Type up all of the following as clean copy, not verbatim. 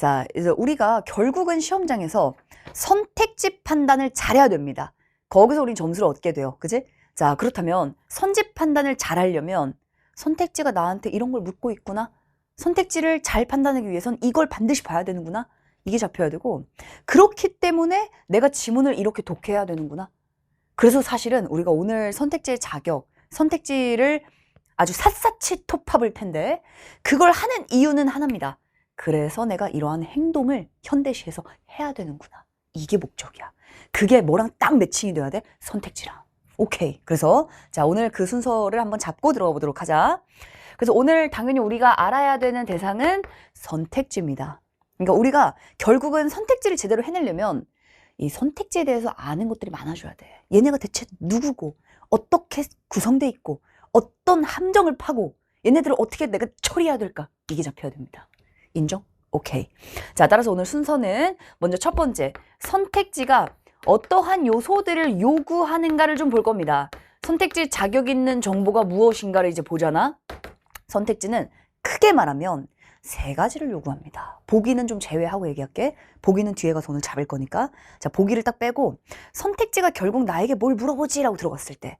자, 그래서 우리가 결국은 시험장에서 선택지 판단을 잘해야 됩니다. 거기서 우린 점수를 얻게 돼요. 그지? 자, 그렇다면 선지 판단을 잘하려면 선택지가 나한테 이런 걸 묻고 있구나. 선택지를 잘 판단하기 위해선 이걸 반드시 봐야 되는구나. 이게 잡혀야 되고, 그렇기 때문에 내가 지문을 이렇게 독해야 되는구나. 그래서 사실은 우리가 오늘 선택지의 자격, 선택지를 아주 샅샅이 톱합을 텐데 그걸 하는 이유는 하나입니다. 그래서 내가 이러한 행동을 현대시에서 해야 되는구나. 이게 목적이야. 그게 뭐랑 딱 매칭이 돼야 돼? 선택지랑. 오케이. 그래서 자, 오늘 그 순서를 한번 잡고 들어가 보도록 하자. 그래서 오늘 당연히 우리가 알아야 되는 대상은 선택지입니다. 그러니까 우리가 결국은 선택지를 제대로 해내려면 이 선택지에 대해서 아는 것들이 많아져야 돼. 얘네가 대체 누구고 어떻게 구성돼 있고 어떤 함정을 파고 얘네들을 어떻게 내가 처리해야 될까? 이게 잡혀야 됩니다. 인정? 오케이. 자, 따라서 오늘 순서는 먼저 첫 번째, 선택지가 어떠한 요소들을 요구하는가를 좀 볼 겁니다. 선택지 자격 있는 정보가 무엇인가를 이제 보잖아. 선택지는 크게 말하면 세 가지를 요구합니다. 보기는 좀 제외하고 얘기할게. 보기는 뒤에 가서 오늘 잡을 거니까. 자, 보기를 딱 빼고 선택지가 결국 나에게 뭘 물어보지? 라고 들어갔을 때.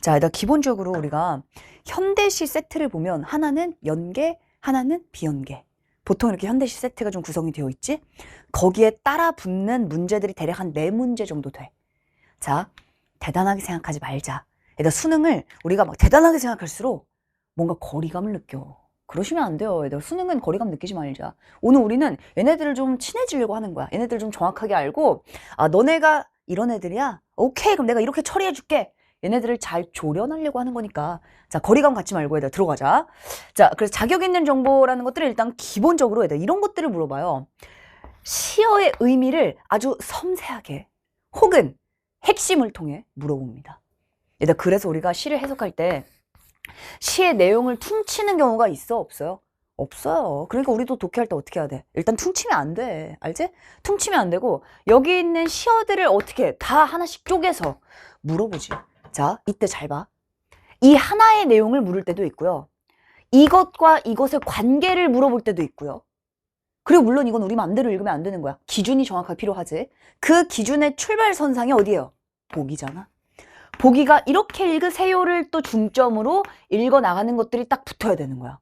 자, 일단 기본적으로 우리가 현대시 세트를 보면 하나는 연계, 하나는 비연계. 보통 이렇게 현대시 세트가 좀 구성이 되어 있지? 거기에 따라 붙는 문제들이 대략 한 4문제 정도 돼. 자, 대단하게 생각하지 말자. 일단 수능을 우리가 막 대단하게 생각할수록 뭔가 거리감을 느껴. 그러시면 안 돼요. 얘들 수능은 거리감 느끼지 말자. 오늘 우리는 얘네들을 좀 친해지려고 하는 거야. 얘네들 좀 정확하게 알고, 아, 너네가 이런 애들이야? 오케이, 그럼 내가 이렇게 처리해 줄게. 얘네들을 잘 조련하려고 하는 거니까. 자, 거리감 갖지 말고 얘들 들어가자. 자, 그래서 자격 있는 정보라는 것들을 일단 기본적으로 얘들 이런 것들을 물어봐요. 시어의 의미를 아주 섬세하게 혹은 핵심을 통해 물어봅니다. 얘들 그래서 우리가 시를 해석할 때 시의 내용을 퉁치는 경우가 있어? 없어요? 없어요. 그러니까 우리도 독해할 때 어떻게 해야 돼? 일단 퉁치면 안 돼. 알지? 퉁치면 안 되고 여기 있는 시어들을 어떻게 다 하나씩 쪼개서 물어보지. 자, 이때 잘 봐. 이 하나의 내용을 물을 때도 있고요. 이것과 이것의 관계를 물어볼 때도 있고요. 그리고 물론 이건 우리 마음대로 읽으면 안 되는 거야. 기준이 정확하게 필요하지. 그 기준의 출발선상이 어디예요? 보기잖아. 보기가 이렇게 읽으세요를 또 중점으로 읽어나가는 것들이 딱 붙어야 되는 거야.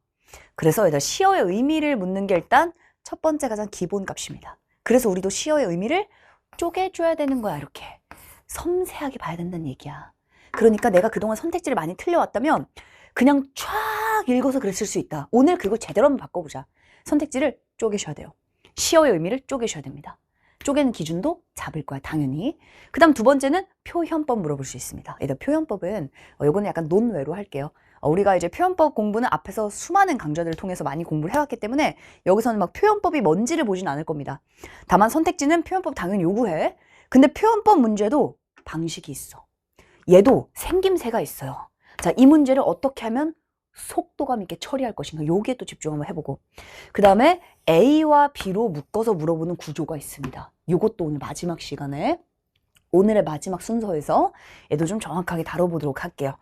그래서 얘들 시어의 의미를 묻는 게 일단 첫 번째 가장 기본 값입니다. 그래서 우리도 시어의 의미를 쪼개줘야 되는 거야. 이렇게 섬세하게 봐야 된다는 얘기야. 그러니까 내가 그동안 선택지를 많이 틀려왔다면 그냥 쫙 읽어서 그랬을 수 있다. 오늘 그걸 제대로 한번 바꿔보자. 선택지를 쪼개셔야 돼요. 시어의 의미를 쪼개셔야 됩니다. 쪼개는 기준도 잡을 거야, 당연히. 그 다음 두 번째는 표현법 물어볼 수 있습니다. 일단 표현법은 요거는 약간 논외로 할게요. 우리가 이제 표현법 공부는 앞에서 수많은 강좌들을 통해서 많이 공부를 해왔기 때문에 여기서는 막 표현법이 뭔지를 보진 않을 겁니다. 다만 선택지는 표현법 당연히 요구해. 근데 표현법 문제도 방식이 있어. 얘도 생김새가 있어요. 자, 이 문제를 어떻게 하면 속도감 있게 처리할 것인가, 여기에 또 집중 한번 해보고, 그 다음에 A와 B로 묶어서 물어보는 구조가 있습니다. 이것도 오늘 마지막 시간에, 오늘의 마지막 순서에서 얘도 좀 정확하게 다뤄보도록 할게요.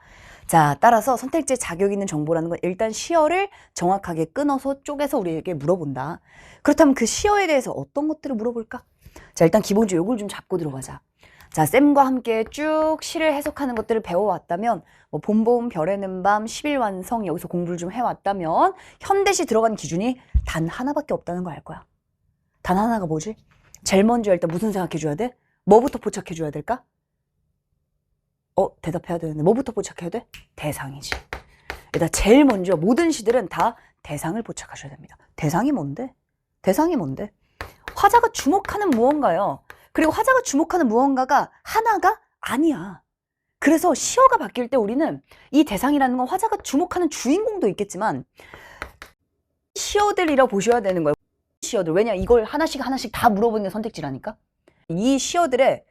자, 따라서 선택지에 자격 있는 정보라는 건 일단 시어를 정확하게 끊어서 쪼개서 우리에게 물어본다. 그렇다면 그 시어에 대해서 어떤 것들을 물어볼까? 자, 일단 기본적으로 이걸 좀 잡고 들어가자. 자, 쌤과 함께 쭉 시를 해석하는 것들을 배워왔다면, 뭐 봄봄 별에는 밤 10일 완성 여기서 공부를 좀 해왔다면 현대시 들어간 기준이 단 하나밖에 없다는 거 알 거야. 단 하나가 뭐지? 제일 먼저 일단 무슨 생각해줘야 돼? 뭐부터 포착해줘야 될까? 대답해야 되는데 뭐부터 포착해야 돼? 대상이지. 일단 제일 먼저 모든 시들은 다 대상을 포착하셔야 됩니다. 대상이 뭔데? 대상이 뭔데? 화자가 주목하는 무언가요. 그리고 화자가 주목하는 무언가가 하나가 아니야. 그래서 시어가 바뀔 때 우리는 이 대상이라는 건 화자가 주목하는 주인공도 있겠지만 시어들이라고 보셔야 되는 거예요. 시어들. 왜냐, 이걸 하나씩 하나씩 다 물어보는 게 선택지라니까. 이 시어들의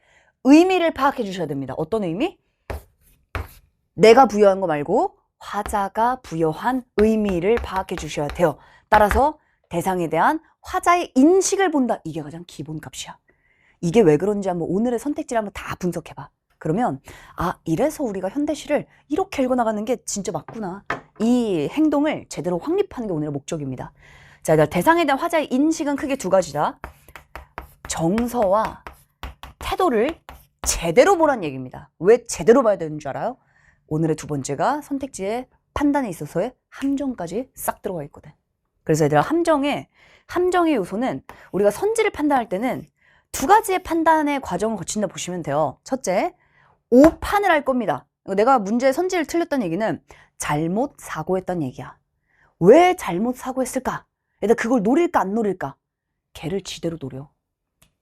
의미를 파악해 주셔야 됩니다. 어떤 의미? 내가 부여한 거 말고 화자가 부여한 의미를 파악해 주셔야 돼요. 따라서 대상에 대한 화자의 인식을 본다. 이게 가장 기본 값이야. 이게 왜 그런지 한번 오늘의 선택지를 한번 다 분석해봐. 그러면 아, 이래서 우리가 현대시를 이렇게 읽어나가는 게 진짜 맞구나. 이 행동을 제대로 확립하는 게 오늘의 목적입니다. 자, 대상에 대한 화자의 인식은 크게 두 가지다. 정서와 태도를 제대로 보란 얘기입니다. 왜 제대로 봐야 되는 줄 알아요? 오늘의 두 번째가 선택지의 판단에 있어서의 함정까지 싹 들어가 있거든. 그래서 얘들아, 함정의 요소는 우리가 선지를 판단할 때는 두 가지의 판단의 과정을 거친다 보시면 돼요. 첫째, 오판을 할 겁니다. 내가 문제의 선지를 틀렸다는 얘기는 잘못 사고했다는 얘기야. 왜 잘못 사고했을까? 얘들아, 그걸 노릴까 안 노릴까? 걔를 지대로 노려.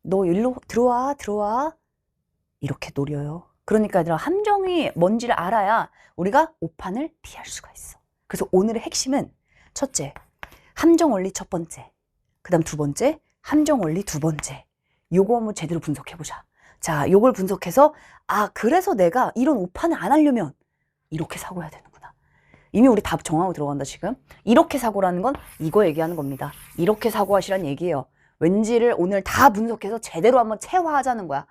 너 일로 들어와. 이렇게 노려요. 그러니까 얘들아, 함정이 뭔지를 알아야 우리가 오판을 피할 수가 있어. 그래서 오늘의 핵심은 첫째, 함정 원리 첫 번째, 그 다음 두 번째, 함정 원리 두 번째. 요거 한번 제대로 분석해보자. 자, 요걸 분석해서 그래서 내가 이런 오판을 안 하려면 이렇게 사고해야 되는구나. 이미 우리 답 정하고 들어간다 지금. 이렇게 사고라는 건 이거 얘기하는 겁니다. 이렇게 사고하시란 얘기예요. 왠지를 오늘 다 분석해서 제대로 한번 체화하자는 거야.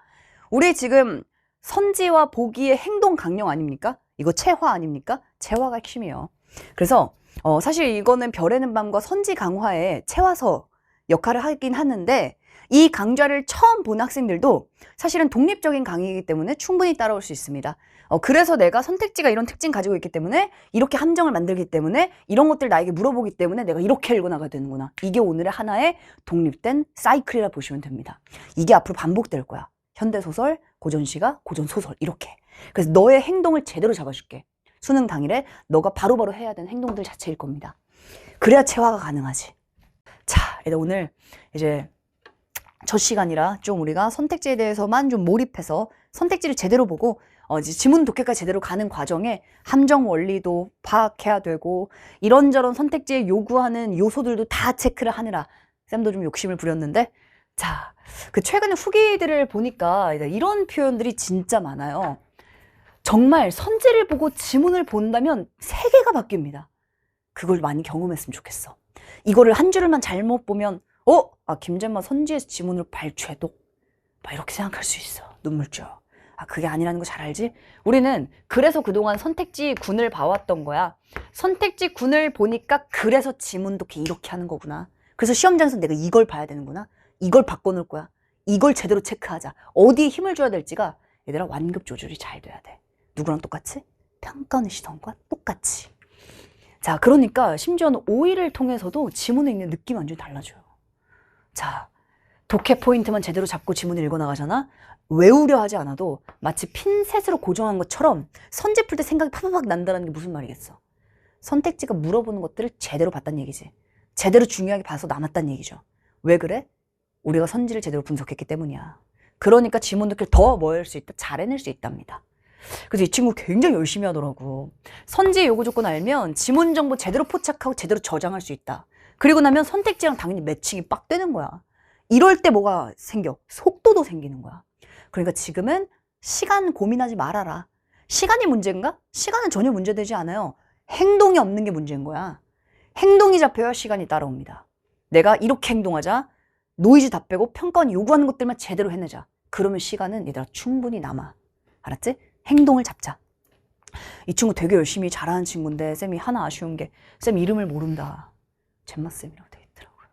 우리 지금 선지와 보기의 행동 강령 아닙니까? 이거 체화 아닙니까? 체화가 핵심이에요. 그래서 사실 이거는 별에는 밤과 선지 강화의 체화서 역할을 하긴 하는데, 이 강좌를 처음 본 학생들도 사실은 독립적인 강의이기 때문에 충분히 따라올 수 있습니다. 그래서 내가 선택지가 이런 특징 가지고 있기 때문에, 이렇게 함정을 만들기 때문에, 이런 것들 나에게 물어보기 때문에 내가 이렇게 읽어나가야 되는구나. 이게 오늘의 하나의 독립된 사이클이라 보시면 됩니다. 이게 앞으로 반복될 거야. 현대소설, 고전시가, 고전소설 이렇게. 그래서 너의 행동을 제대로 잡아줄게. 수능 당일에 너가 바로바로 해야 되는 행동들 자체일 겁니다. 그래야 체화가 가능하지. 자, 오늘 이제 첫 시간이라 좀 우리가 선택지에 대해서만 좀 몰입해서 선택지를 제대로 보고 이제 지문 독해까지 제대로 가는 과정에 함정 원리도 파악해야 되고, 이런저런 선택지에 요구하는 요소들도 다 체크를 하느라 쌤도 좀 욕심을 부렸는데, 자, 그 최근에 후기들을 보니까 이런 표현들이 진짜 많아요. 정말 선지를 보고 지문을 본다면 세계가 바뀝니다. 그걸 많이 경험했으면 좋겠어. 이거를 한 줄만 잘못 보면 김재만 선지에서 지문으로 발췌도? 막 이렇게 생각할 수 있어. 눈물져. 그게 아니라는 거 잘 알지? 우리는 그래서 그동안 선택지 군을 봐왔던 거야. 선택지 군을 보니까 그래서 지문 독해 이렇게 하는 거구나. 그래서 시험장에서 내가 이걸 봐야 되는구나. 이걸 바꿔놓을 거야. 이걸 제대로 체크하자. 어디에 힘을 줘야 될지가 얘들아 완급 조절이 잘 돼야 돼. 누구랑 똑같이? 평가하는 시선과 똑같이. 자, 그러니까 심지어는 오일을 통해서도 지문에 있는 느낌이 완전히 달라져요. 자, 독해 포인트만 제대로 잡고 지문을 읽어나가잖아? 외우려 하지 않아도 마치 핀셋으로 고정한 것처럼 선지 풀 때 생각이 파파박 난다는 게 무슨 말이겠어. 선택지가 물어보는 것들을 제대로 봤다는 얘기지. 제대로 중요하게 봐서 남았다는 얘기죠. 왜 그래? 우리가 선지를 제대로 분석했기 때문이야. 그러니까 지문 독해를 더 뭐 할 수 있다? 잘 해낼 수 있답니다. 그래서 이 친구 굉장히 열심히 하더라고. 선지의 요구 조건 알면 지문 정보 제대로 포착하고 제대로 저장할 수 있다. 그리고 나면 선택지랑 당연히 매칭이 빡 되는 거야. 이럴 때 뭐가 생겨? 속도도 생기는 거야. 그러니까 지금은 시간 고민하지 말아라. 시간이 문제인가? 시간은 전혀 문제되지 않아요. 행동이 없는 게 문제인 거야. 행동이 잡혀야 시간이 따라옵니다. 내가 이렇게 행동하자. 노이즈 다 빼고 평가원 요구하는 것들만 제대로 해내자. 그러면 시간은 얘들아 충분히 남아. 알았지? 행동을 잡자. 이 친구 되게 열심히 잘하는 친구인데 쌤이 하나 아쉬운 게 쌤 이름을 모른다. 젬마쌤이라고.